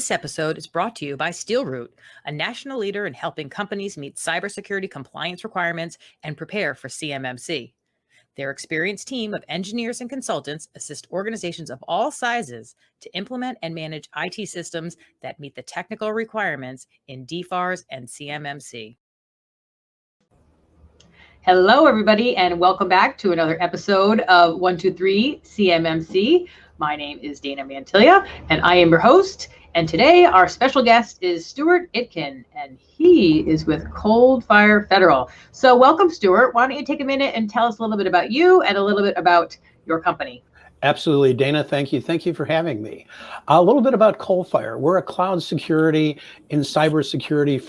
This episode is brought to you by SteelRoot, a national leader in helping companies meet cybersecurity compliance requirements and prepare for CMMC. Their experienced team of engineers and consultants assist organizations of all sizes to implement and manage IT systems that meet the technical requirements in DFARS and CMMC. Hello, everybody, and welcome back to another episode of 123 CMMC. My name is Dana Mantilia, and I am your host. And today, our special guest is Stuart Itkin, and he is with Coalfire Federal. So welcome, Stuart. Why don't you take a minute and tell us a little bit about you and a little bit about your company? Absolutely, Dana. Thank you. Thank you for having me. A little bit about Coalfire. We're a cloud security and cybersecurity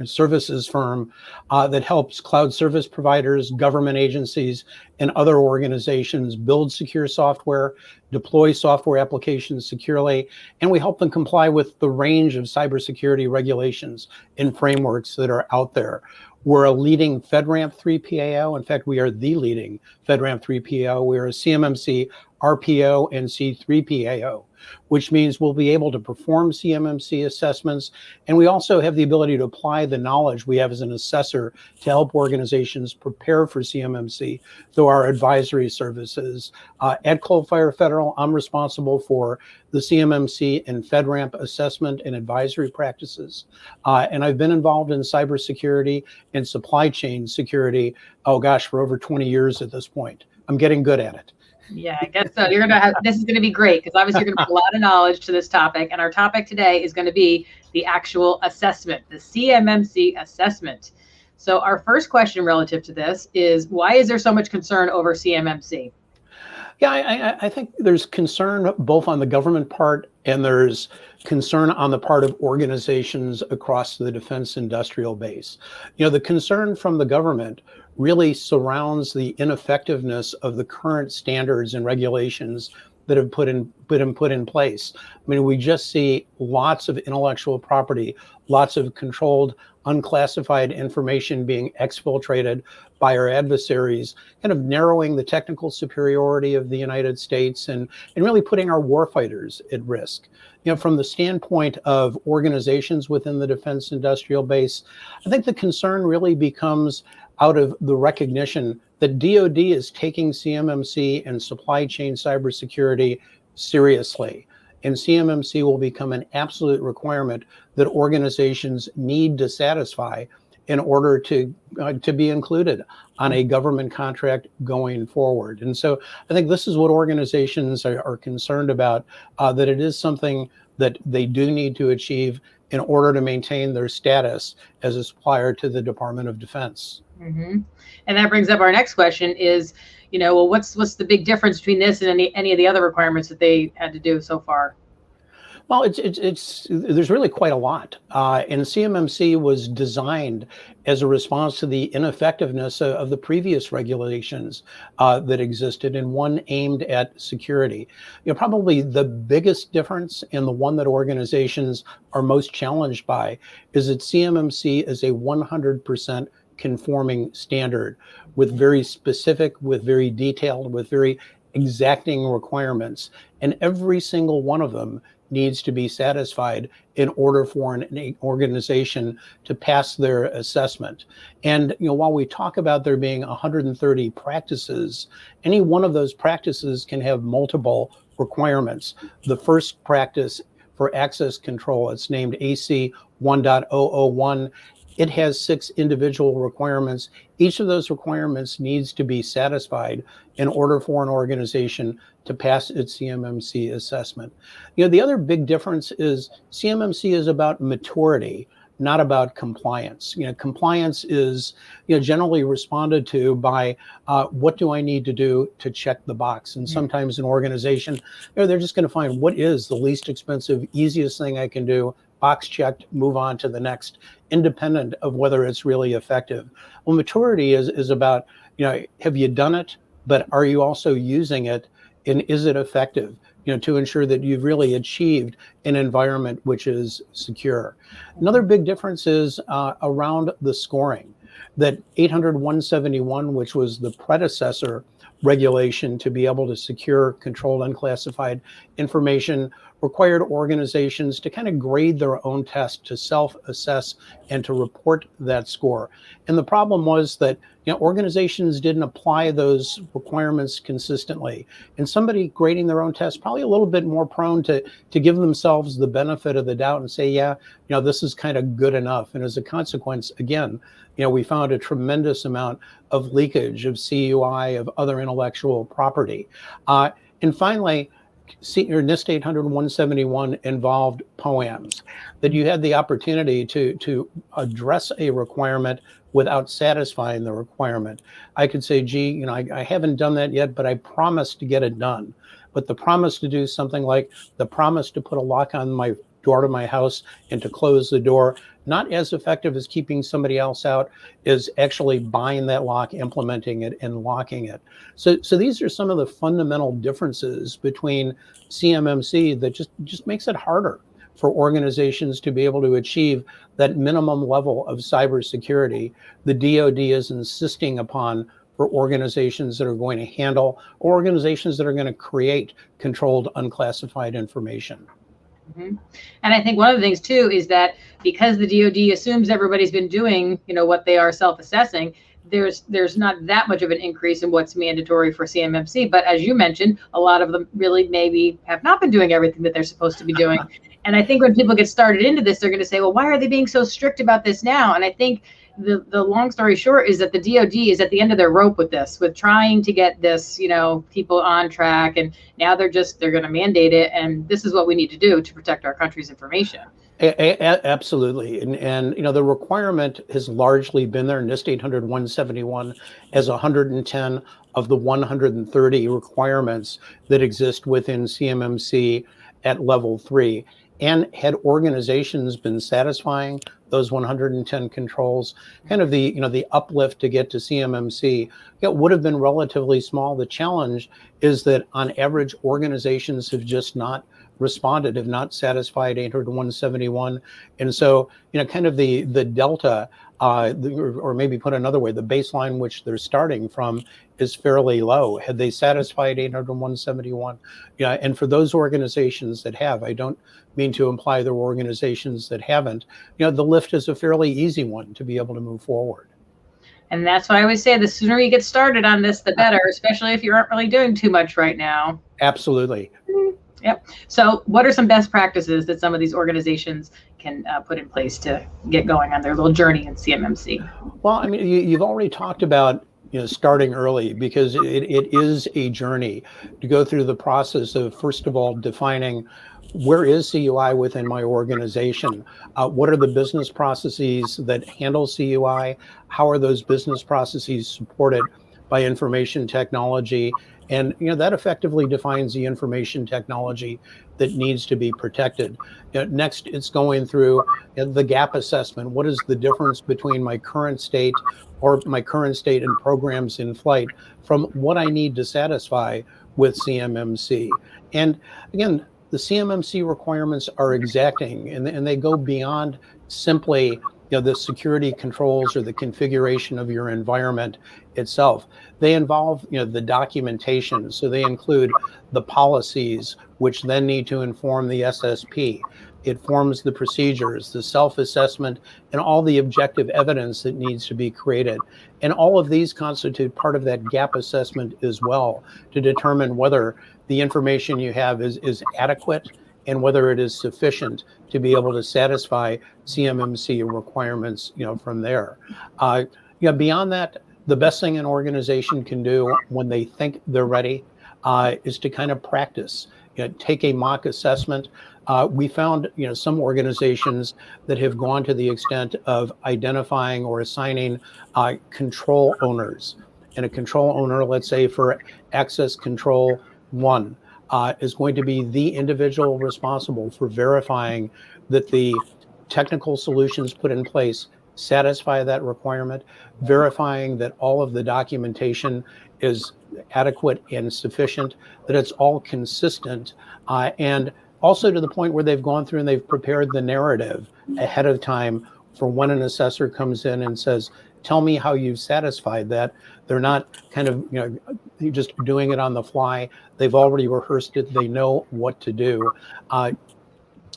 services firm that helps cloud service providers, government agencies, and other organizations build secure software, deploy software applications securely, and we help them comply with the range of cybersecurity regulations and frameworks that are out there. We're a leading FedRAMP 3 PAO. In fact, we are the leading FedRAMP 3 PAO. We're a CMMC RPO and C3 PAO, which means we'll be able to perform CMMC assessments. And we also have the ability to apply the knowledge we have as an assessor to help organizations prepare for CMMC through our advisory services. At Coalfire Federal, I'm responsible for the CMMC and FedRAMP assessment and advisory practices. And I've been involved in cybersecurity and supply chain security, for over 20 years at this point. I'm getting good at it. Yeah, I guess so. This is going to be great because obviously you're going to put a lot of knowledge to this topic. And our topic today is going to be the actual assessment, the CMMC assessment. So our first question relative to this is, why is there so much concern over CMMC? Yeah, I think there's concern both on the government part and there's concern on the part of organizations across the defense industrial base. The concern from the government really surrounds the ineffectiveness of the current standards and regulations that have been put in place. I mean, we just see lots of intellectual property, lots of controlled, unclassified information being exfiltrated by our adversaries, kind of narrowing the technical superiority of the United States and really putting our warfighters at risk. From the standpoint of organizations within the defense industrial base, I think the concern really becomes out of the recognition that DoD is taking CMMC and supply chain cybersecurity seriously. And CMMC will become an absolute requirement that organizations need to satisfy in order to be included on a government contract going forward. And so I think this is what organizations are concerned about, that it is something that they do need to achieve in order to maintain their status as a supplier to the Department of Defense. Mm-hmm. And that brings up our next question is, what's the big difference between this and any of the other requirements that they had to do so far? Well, there's really quite a lot. And CMMC was designed as a response to the ineffectiveness of the previous regulations that existed, and one aimed at security. Probably the biggest difference and the one that organizations are most challenged by is that CMMC is a 100% conforming standard with very specific, with very detailed, with very exacting requirements. And every single one of them needs to be satisfied in order for an organization to pass their assessment. And while we talk about there being 130 practices, any one of those practices can have multiple requirements. The first practice for access control, it's named AC 1.001. It has 6 individual requirements. Each of those requirements needs to be satisfied in order for an organization to pass its CMMC assessment. The other big difference is CMMC is about maturity, not about compliance. Compliance is generally responded to by what do I need to do to check the box? And sometimes an organization, they're just going to find what is the least expensive, easiest thing I can do, box checked, move on to the next, independent of whether it's really effective. Well, maturity is about, have you done it, but are you also using it, and is it effective, to ensure that you've really achieved an environment which is secure. Another big difference is around the scoring. That 800-171, which was the predecessor regulation to be able to secure controlled unclassified information, required organizations to kind of grade their own test, to self-assess, and to report that score. And the problem was that organizations didn't apply those requirements consistently. And somebody grading their own test probably a little bit more prone to give themselves the benefit of the doubt and say, yeah, this is kind of good enough. And as a consequence, again, we found a tremendous amount of leakage of CUI, of other intellectual property. And finally, NIST 800-171 involved POAMs, that you had the opportunity to address a requirement without satisfying the requirement. I could say, gee, I haven't done that yet, but I promised to get it done. But the promise to do something like the promise to put a lock on my door to my house and to close the door, not as effective as keeping somebody else out, is actually buying that lock, implementing it, and locking it. So these are some of the fundamental differences between CMMC that just makes it harder for organizations to be able to achieve that minimum level of cybersecurity the DoD is insisting upon for organizations that are going to handle, or organizations that are going to create controlled unclassified information. Mm-hmm. And I think one of the things too is that because the DoD assumes everybody's been doing, what they are self-assessing, there's not that much of an increase in what's mandatory for CMMC. But as you mentioned, a lot of them really maybe have not been doing everything that they're supposed to be doing. And I think when people get started into this, they're going to say, well, why are they being so strict about this now? And I think the long story short is that the DoD is at the end of their rope with this, with trying to get this, people on track. And now they're going to mandate it. And this is what we need to do to protect our country's information. Absolutely. And the requirement has largely been there. NIST 800-171 as 110 of the 130 requirements that exist within CMMC at level 3. And had organizations been satisfying those 110 controls, kind of the uplift to get to CMMC, it would have been relatively small. The challenge is that on average, organizations have just not responded, have not satisfied 800-171. And so, kind of the delta, or maybe put another way, the baseline which they're starting from is fairly low. Had they satisfied 800-171? Yeah, and for those organizations that have, I don't mean to imply there were organizations that haven't, the lift is a fairly easy one to be able to move forward. And that's why I always say the sooner you get started on this, the better, especially if you aren't really doing too much right now. Absolutely. Yep. So what are some best practices that some of these organizations can put in place to get going on their little journey in CMMC? Well, I mean, you've already talked about starting early, because it is a journey to go through the process of, first of all, defining where is CUI within my organization? What are the business processes that handle CUI? How are those business processes supported by information technology? And that effectively defines the information technology that needs to be protected. Next, it's going through the gap assessment. What is the difference between my current state and programs in flight from what I need to satisfy with CMMC? And again, the CMMC requirements are exacting, and they go beyond simply the security controls or the configuration of your environment itself. They involve the documentation. So they include the policies, which then need to inform the SSP. It forms the procedures, the self-assessment, and all the objective evidence that needs to be created. And all of these constitute part of that gap assessment as well, to determine whether the information you have is adequate and whether it is sufficient to be able to satisfy CMMC requirements, from there. Beyond that, the best thing an organization can do when they think they're ready is to kind of practice. Take a mock assessment. We found, some organizations that have gone to the extent of identifying or assigning control owners. And a control owner, let's say for access control 1, is going to be the individual responsible for verifying that the technical solutions put in place satisfy that requirement, verifying that all of the documentation is adequate and sufficient, that it's all consistent, and also to the point where they've gone through and they've prepared the narrative ahead of time for when an assessor comes in and says, tell me how you've satisfied that. They're not kind of, just doing it on the fly. They've already rehearsed it. They know what to do.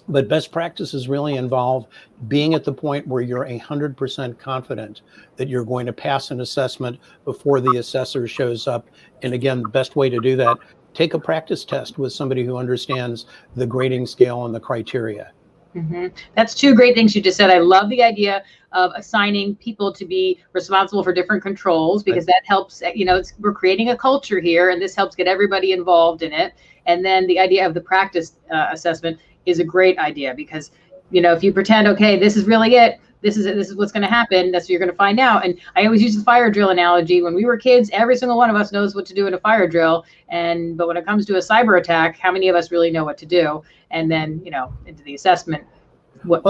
But best practices really involve being at the point where you're 100% confident that you're going to pass an assessment before the assessor shows up. And again, the best way to do that, take a practice test with somebody who understands the grading scale and the criteria. Mm-hmm. That's two great things you just said. I love the idea of assigning people to be responsible for different controls, because that helps, we're creating a culture here, and this helps get everybody involved in it. And then the idea of the practice assessment is a great idea, because, if you pretend, okay, this is really it, this is what's going to happen, that's what you're going to find out. And I always use the fire drill analogy. When we were kids, every single one of us knows what to do in a fire drill. But when it comes to a cyber attack, how many of us really know what to do? And then, into the assessment, what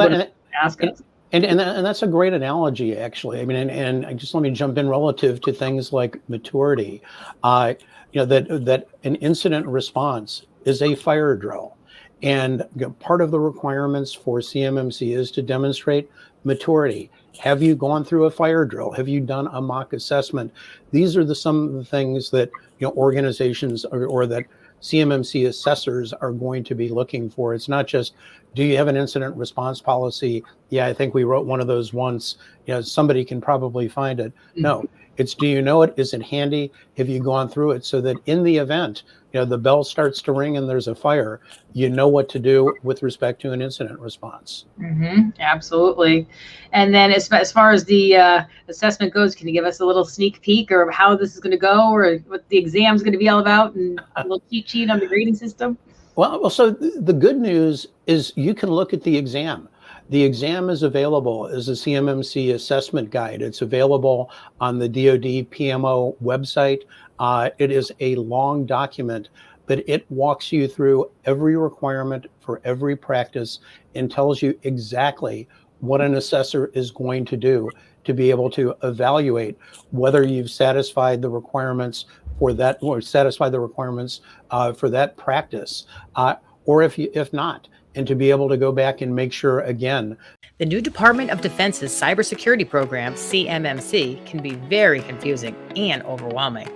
ask us. And that's a great analogy, actually. I mean, and just let me jump in relative to things like maturity. That an incident response is a fire drill. And part of the requirements for CMMC is to demonstrate maturity. Have you gone through a fire drill? Have you done a mock assessment? These are some of the things that organizations or that CMMC assessors are going to be looking for. It's not just, do you have an incident response policy? Yeah, I think we wrote one of those once. Somebody can probably find it. No, it's, do you know it? Is it handy? Have you gone through it? So that in the event, the bell starts to ring and there's a fire, you know what to do with respect to an incident response. Mm-hmm, absolutely. And then as far as the assessment goes, can you give us a little sneak peek or how this is going to go, or what the exam is going to be all about, and a little cheat sheet on the grading system? Well, so the good news is you can look at the exam. The exam is available as a CMMC assessment guide. It's available on the DoD PMO website. It is a long document, but it walks you through every requirement for every practice and tells you exactly what an assessor is going to do to be able to evaluate whether you've satisfied the requirements for that, or satisfy the requirements for that practice, or if not, and to be able to go back and make sure again. The new Department of Defense's Cybersecurity program, CMMC, can be very confusing and overwhelming.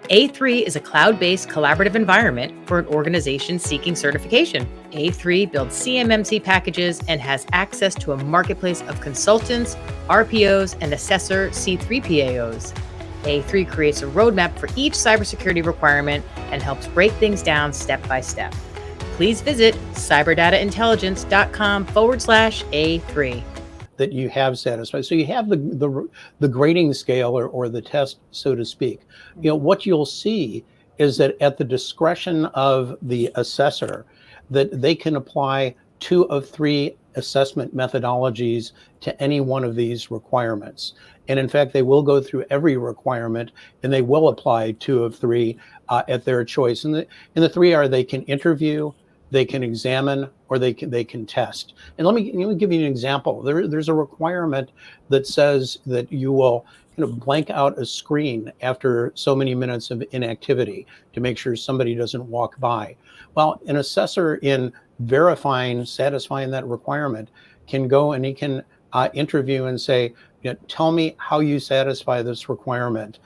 A3 is a cloud-based collaborative environment for an organization seeking certification. A3 builds CMMC packages and has access to a marketplace of consultants, RPOs, and assessor C3PAOs. A3 creates a roadmap for each cybersecurity requirement and helps break things down step by step. Please visit cyberdataintelligence.com/A3. That you have satisfied. So you have the grading scale or the test, so to speak. What you'll see is that at the discretion of the assessor, that they can apply 2 of 3 assessment methodologies to any one of these requirements. And in fact, they will go through every requirement and they will apply 2 of 3 at their choice. And the 3 are, they can interview, they can examine, or they can test. And let me give you an example. There's a requirement that says that you will kind of blank out a screen after so many minutes of inactivity to make sure somebody doesn't walk by. Well, an assessor, in satisfying that requirement, can go and he can interview and say, tell me how you satisfy this requirement,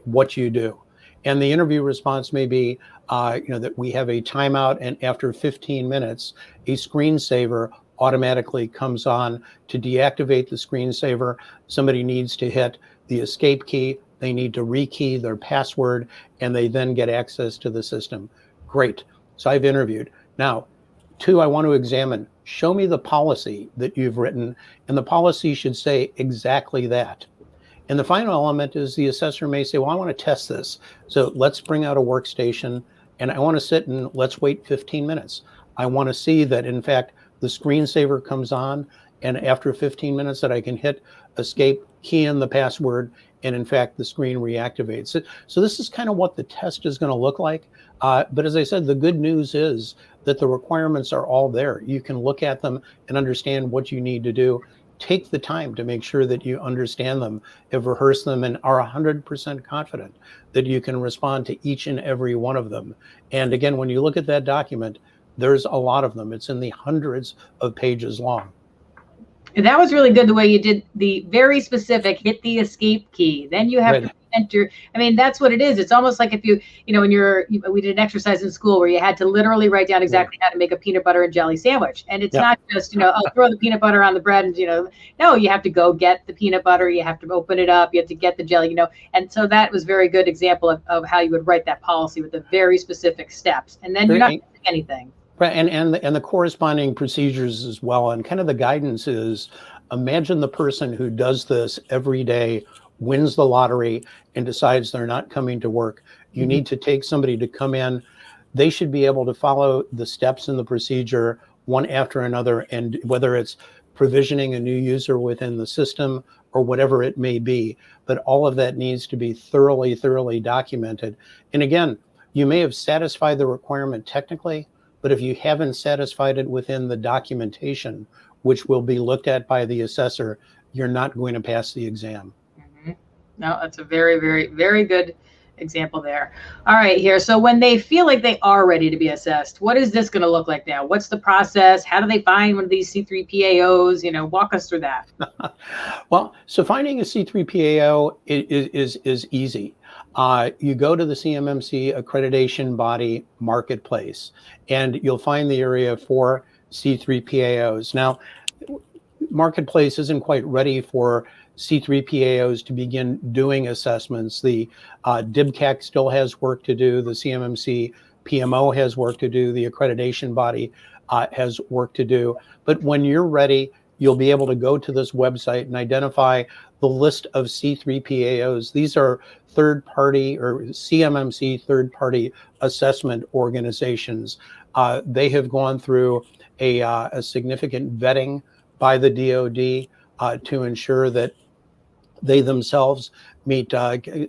what you do. And the interview response may be, that we have a timeout, and after 15 minutes, a screensaver automatically comes on. To deactivate the screensaver, somebody needs to hit the escape key, they need to rekey their password, and they then get access to the system. Great. So I've interviewed. Now, 2, I want to examine. Show me the policy that you've written, and the policy should say exactly that. And the final element is the assessor may say, well, I want to test this. So let's bring out a workstation, and I want to sit and let's wait 15 minutes. I want to see that, in fact, the screensaver comes on, and after 15 minutes that I can hit escape, key in the password, and in fact, the screen reactivates. So this is kind of what the test is going to look like. But as I said, the good news is that the requirements are all there. You can look at them and understand what you need to do. Take the time to make sure that you understand them, have rehearsed them, and are 100% confident that you can respond to each and every one of them. And again, when you look at that document, there's a lot of them. It's in the hundreds of pages long. And that was really good the way you did the very specific hit the escape key. Then you have to enter. I mean, that's what it is. It's almost like if when we did an exercise in school where you had to literally write down exactly how to make a peanut butter and jelly sandwich. And it's not just, throw the peanut butter on the bread and, no, you have to go get the peanut butter. You have to open it up. You have to get the jelly, And so that was a very good example of how you would write that policy with the very specific steps. And then you're not missing anything. Right, and the corresponding procedures as well, and kind of the guidance is, imagine the person who does this every day, wins the lottery, and decides they're not coming to work. You need to take somebody to come in. They should be able to follow the steps in the procedure one after another, and whether it's provisioning a new user within the system or whatever it may be, but all of that needs to be thoroughly documented. And again, you may have satisfied the requirement technically, but if you haven't satisfied it within the documentation, which will be looked at by the assessor, you're not going to pass the exam. No, that's a very, very, very good example there. All right, here. So when they feel like they are ready to be assessed, what is this going to look like now? What's the process? How do they find one of these C3PAOs? Walk us through that. Well, so finding a C3PAO is easy. You go to the CMMC accreditation body marketplace, and you'll find the area for C3PAOs. Now, marketplace isn't quite ready for C3PAOs to begin doing assessments. The DIBCAC still has work to do. The CMMC PMO has work to do. The accreditation body has work to do. But when you're ready, you'll be able to go to this website and identify the list of C3PAOs. These are third-party or CMMC third-party assessment organizations. They have gone through a significant vetting by the DoD to ensure that they themselves meet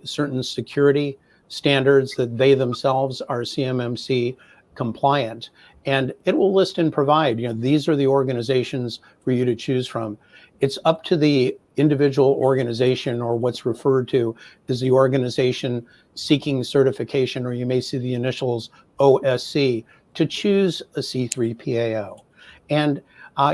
certain security standards, that they themselves are CMMC compliant. And it will list and provide, these are the organizations for you to choose from. It's up to the individual organization, or what's referred to as the organization seeking certification, or you may see the initials OSC, to choose a C3PAO. And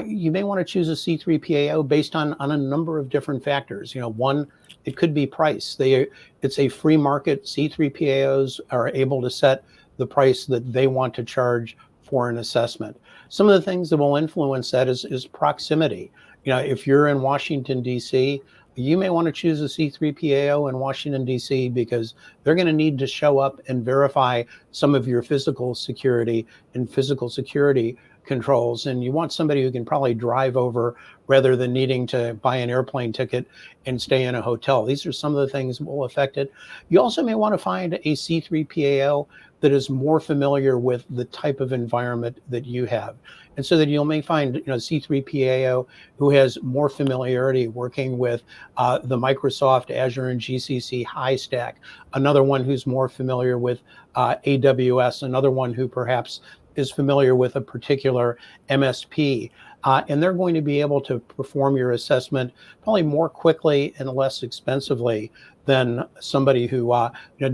you may want to choose a C3PAO based on a number of different factors. One, it could be price. It's a free market. C3PAOs are able to set the price that they want to charge for an assessment. Some of the things that will influence that is proximity. If you're in Washington, D.C., you may want to choose a C3PAO in Washington, D.C., because they're going to need to show up and verify some of your physical security and physical security controls. And you want somebody who can probably drive over rather than needing to buy an airplane ticket and stay in a hotel. These are some of the things that will affect it. You also may want to find a C3PAO that is more familiar with the type of environment that you have. And so that you may find C3PAO who has more familiarity working with the Microsoft Azure and GCC high stack, another one who's more familiar with AWS, another one who perhaps is familiar with a particular MSP. And they're going to be able to perform your assessment probably more quickly and less expensively than somebody who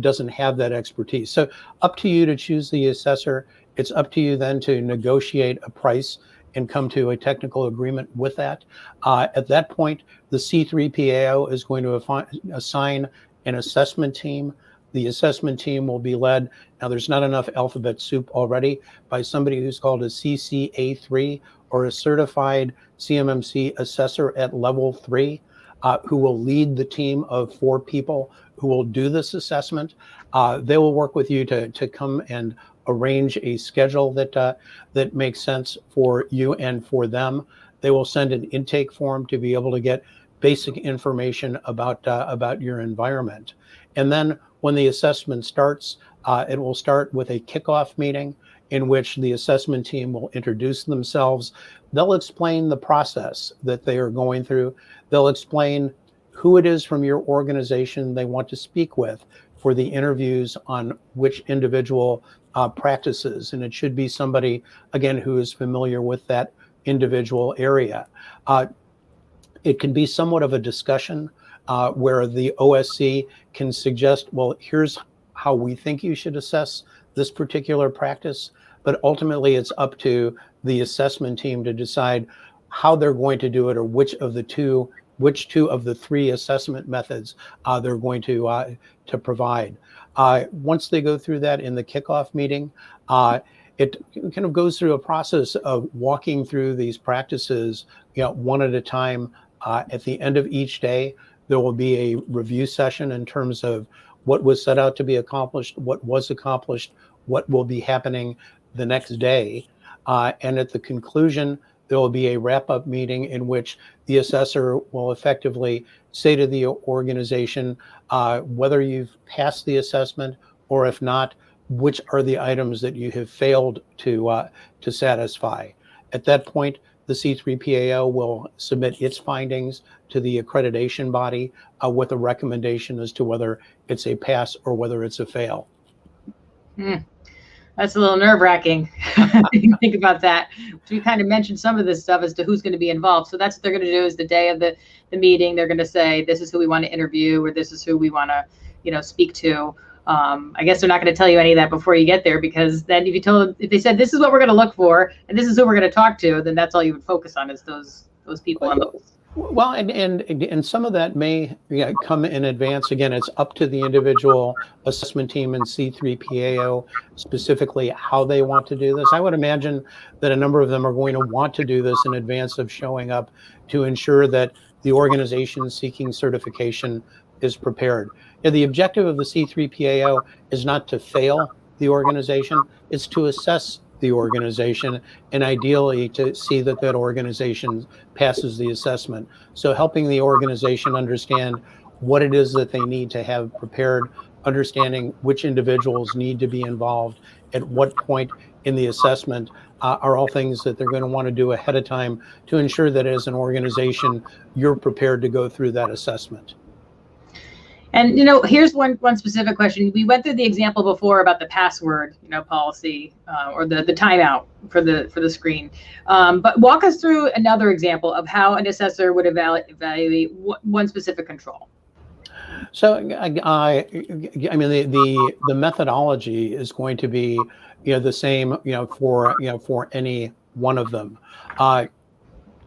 doesn't have that expertise. So up to you to choose the assessor. It's up to you then to negotiate a price and come to a technical agreement with that. At that point, the C3PAO is going to assign an assessment team. The assessment team will be led, now there's not enough alphabet soup already, by somebody who's called a CCA3, or a certified CMMC assessor at level 3, who will lead the team of 4 people who will do this assessment. They will work with you to come and arrange a schedule that makes sense for you and for them. They will send an intake form to be able to get basic information about your environment. And then when the assessment starts, it will start with a kickoff meeting in which the assessment team will introduce themselves. They'll explain the process that they are going through. They'll explain who it is from your organization they want to speak with for the interviews on which individual practices. And it should be somebody, again, who is familiar with that individual area. It can be somewhat of a discussion where the OSC can suggest, well, here's how we think you should assess this particular practice. But ultimately, it's up to the assessment team to decide how they're going to do it, or which two of the three assessment methods they're going to provide. Once they go through that in the kickoff meeting, it kind of goes through a process of walking through these practices, one at a time. At the end of each day, there will be a review session in terms of what was set out to be accomplished, what was accomplished, what will be happening the next day. And at the conclusion, there will be a wrap-up meeting in which the assessor will effectively say to the organization whether you've passed the assessment, or if not, which are the items that you have failed to satisfy. At that point, the C3PAO will submit its findings to the accreditation body with a recommendation as to whether it's a pass or whether it's a fail. That's a little nerve-wracking. Think about that. We kind of mentioned some of this stuff as to who's going to be involved. So that's what they're going to do is the day of the meeting, they're going to say, this is who we want to interview, or this is who we want to, speak to. I guess they're not going to tell you any of that before you get there, because then if they said, this is what we're going to look for, and this is who we're going to talk to, then that's all you would focus on is those people on those. Well, and some of that may come in advance. Again, it's up to the individual assessment team and C3PAO specifically how they want to do this. I would imagine that a number of them are going to want to do this in advance of showing up to ensure that the organization seeking certification is prepared. The objective of the C3PAO is not to fail the organization, it's to assess the organization, and ideally to see that organization passes the assessment. So helping the organization understand what it is that they need to have prepared, understanding which individuals need to be involved at what point in the assessment are all things that they're going to want to do ahead of time to ensure that as an organization, you're prepared to go through that assessment. And, here's one specific question. We went through the example before about the password, policy or the timeout for the screen. But walk us through another example of how an assessor would evaluate one specific control. So, I mean, the methodology is going to be, the same, for any one of them.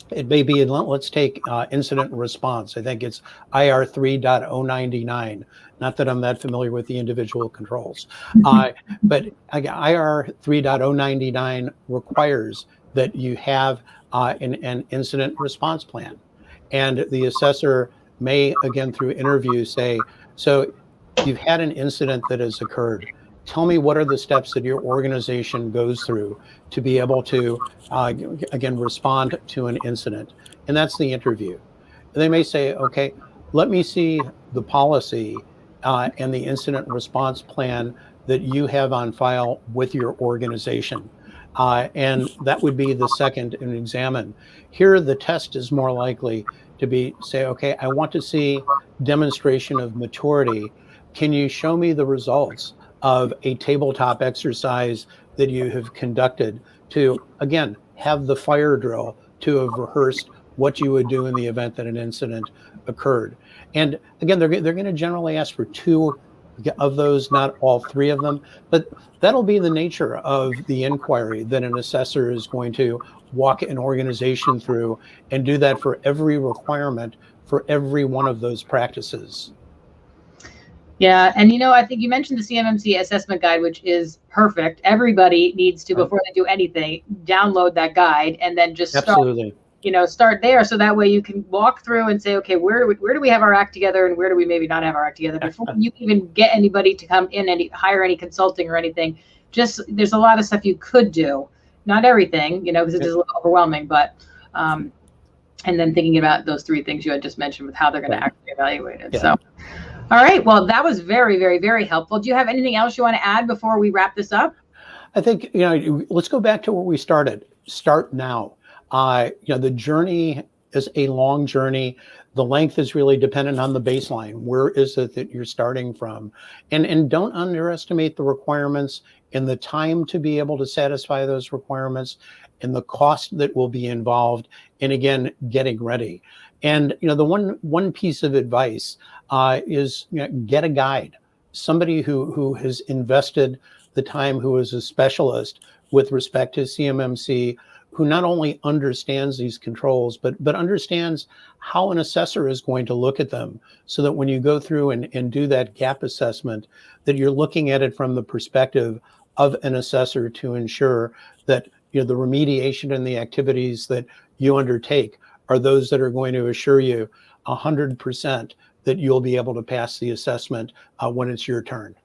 It may be, let's take incident response. I think it's IR 3.099. Not that I'm that familiar with the individual controls. But IR 3.099 requires that you have an incident response plan. And the assessor may, again, through interview say, so you've had an incident that has occurred. Tell me what are the steps that your organization goes through to be able to, again, respond to an incident. And that's the interview. And they may say, okay, let me see the policy and the incident response plan that you have on file with your organization. And that would be the second and examine. Here, the test is more likely to say, okay, I want to see demonstration of maturity. Can you show me the results of a tabletop exercise that you have conducted to, again, have the fire drill to have rehearsed what you would do in the event that an incident occurred. And again, they're going to generally ask for two of those, not all three of them, but that'll be the nature of the inquiry that an assessor is going to walk an organization through and do that for every requirement for every one of those practices. Yeah, and I think you mentioned the CMMC assessment guide, which is perfect. Everybody needs to, before they do anything, download that guide and then just start there. So that way you can walk through and say, okay, where do we have our act together and where do we maybe not have our act together before you even get anybody to come in and hire any consulting or anything. Just there's a lot of stuff you could do, not everything, because it is a little overwhelming, but and then thinking about those three things you had just mentioned with how they're going to actually evaluate it. Yeah. So. All right. Well, that was very, very, very helpful. Do you have anything else you want to add before we wrap this up? I think, let's go back to where we started. Start now. The journey is a long journey. The length is really dependent on the baseline. Where is it that you're starting from? And don't underestimate the requirements and the time to be able to satisfy those requirements and the cost that will be involved. And again, getting ready. And the one piece of advice is get a guide, somebody who has invested the time, who is a specialist with respect to CMMC, who not only understands these controls, but understands how an assessor is going to look at them, so that when you go through and do that gap assessment, that you're looking at it from the perspective of an assessor to ensure that the remediation and the activities that you undertake are those that are going to assure you 100% that you'll be able to pass the assessment when it's your turn.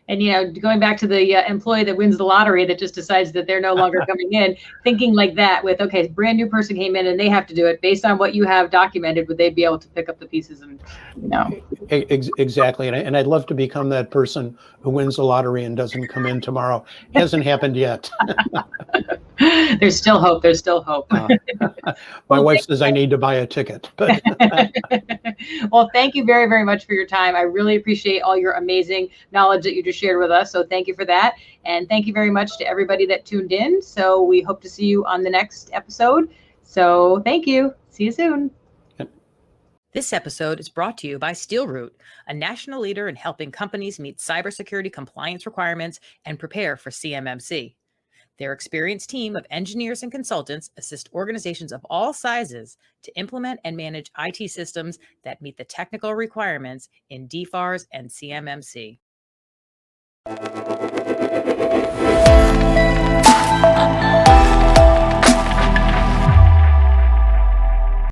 And, going back to the employee that wins the lottery that just decides that they're no longer coming in, thinking like that with, okay, brand new person came in and they have to do it based on what you have documented, would they be able to pick up the pieces and, Exactly. And I'd love to become that person who wins the lottery and doesn't come in tomorrow. Hasn't happened yet. There's still hope. There's still hope. My wife says I need to buy a ticket. But well, thank you very, very much for your time. I really appreciate all your amazing knowledge that you just shared with us. So thank you for that. And thank you very much to everybody that tuned in. So we hope to see you on the next episode. So thank you. See you soon. This episode is brought to you by SteelRoot, a national leader in helping companies meet cybersecurity compliance requirements and prepare for CMMC. Their experienced team of engineers and consultants assist organizations of all sizes to implement and manage IT systems that meet the technical requirements in DFARS and CMMC.